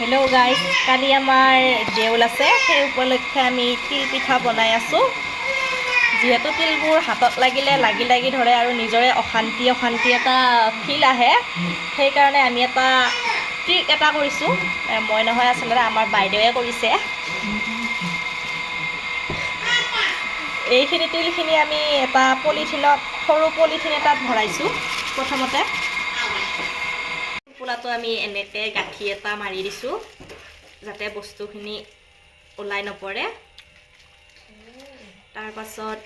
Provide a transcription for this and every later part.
Hello' guys, কালি আমাৰ দেউল আছে, সেই উপলক্ষে আমি তিল পিঠা বনাই আছোঁ। যিহেতু তিলবোৰ হাতত লাগিলে লাগি লাগি ধৰে আৰু নিজৰে অশান্তি এটা ফিল আহে, সেইকাৰণে আমি এটা ট্ৰিক এটা কৰিছোঁ। মই নহয়, আচলতে আমাৰ বাইদেৱে কৰিছে। এইখিনি তিলখিনি আমি এটা পলিথিনত, সৰু পলিথিন এটাত ভৰাইছোঁ। প্ৰথমতে পোলাটো আমি এনেকৈ গাঁঠি এটা মাৰি দিছোঁ, যাতে বস্তুখিনি ওলাই নপৰে। তাৰপাছত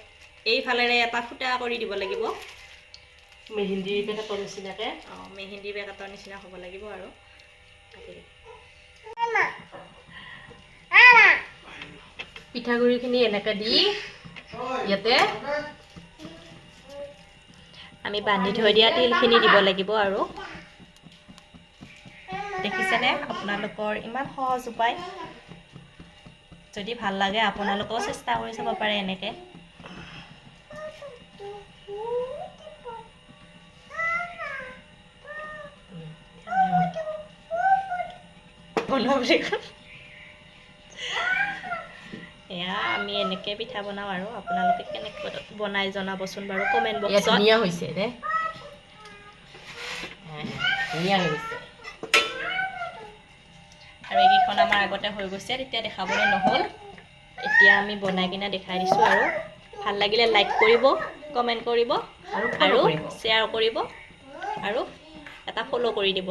এইফালেৰে এটা ফুটা কৰি দিব লাগিব। মেহেন্দিৰ পেকেটৰ নিচিনাকৈ। মেহেন্দিৰ পেকেটৰ নিচিনা হ'ব লাগিব আৰু পিঠাগুড়িখিনি এনেকৈ দি ইয়াতে আমি বান্ধি থৈ দিয়া তিলখিনি দিব লাগিব। আৰু দেখিছেনে আপোনালোকৰ ইমান সহজ উপায়। যদি ভাল লাগে আপোনালোকেও চেষ্টা কৰি চাব পাৰে এনেকৈ। এয়া আমি এনেকৈ পিঠা বনাওঁ। আৰু আপোনালোকে কেনেকৈ বনাই জনাবচোন বাৰু কমেণ্ট বক্সত। ধুনীয়া হৈছে দে, ধুনীয়া হৈ গৈছে। আৰু এইকেইখন আমাৰ আগতে হৈ গৈছে, তেতিয়া দেখাবলৈ নহ'ল। এতিয়া আমি বনাই কিনে দেখাই দিছোঁ। আৰু ভাল লাগিলে লাইক কৰিব, কমেণ্ট কৰিব আৰু শ্বেয়াৰ কৰিব, আৰু এটা ফ'ল' কৰি দিব।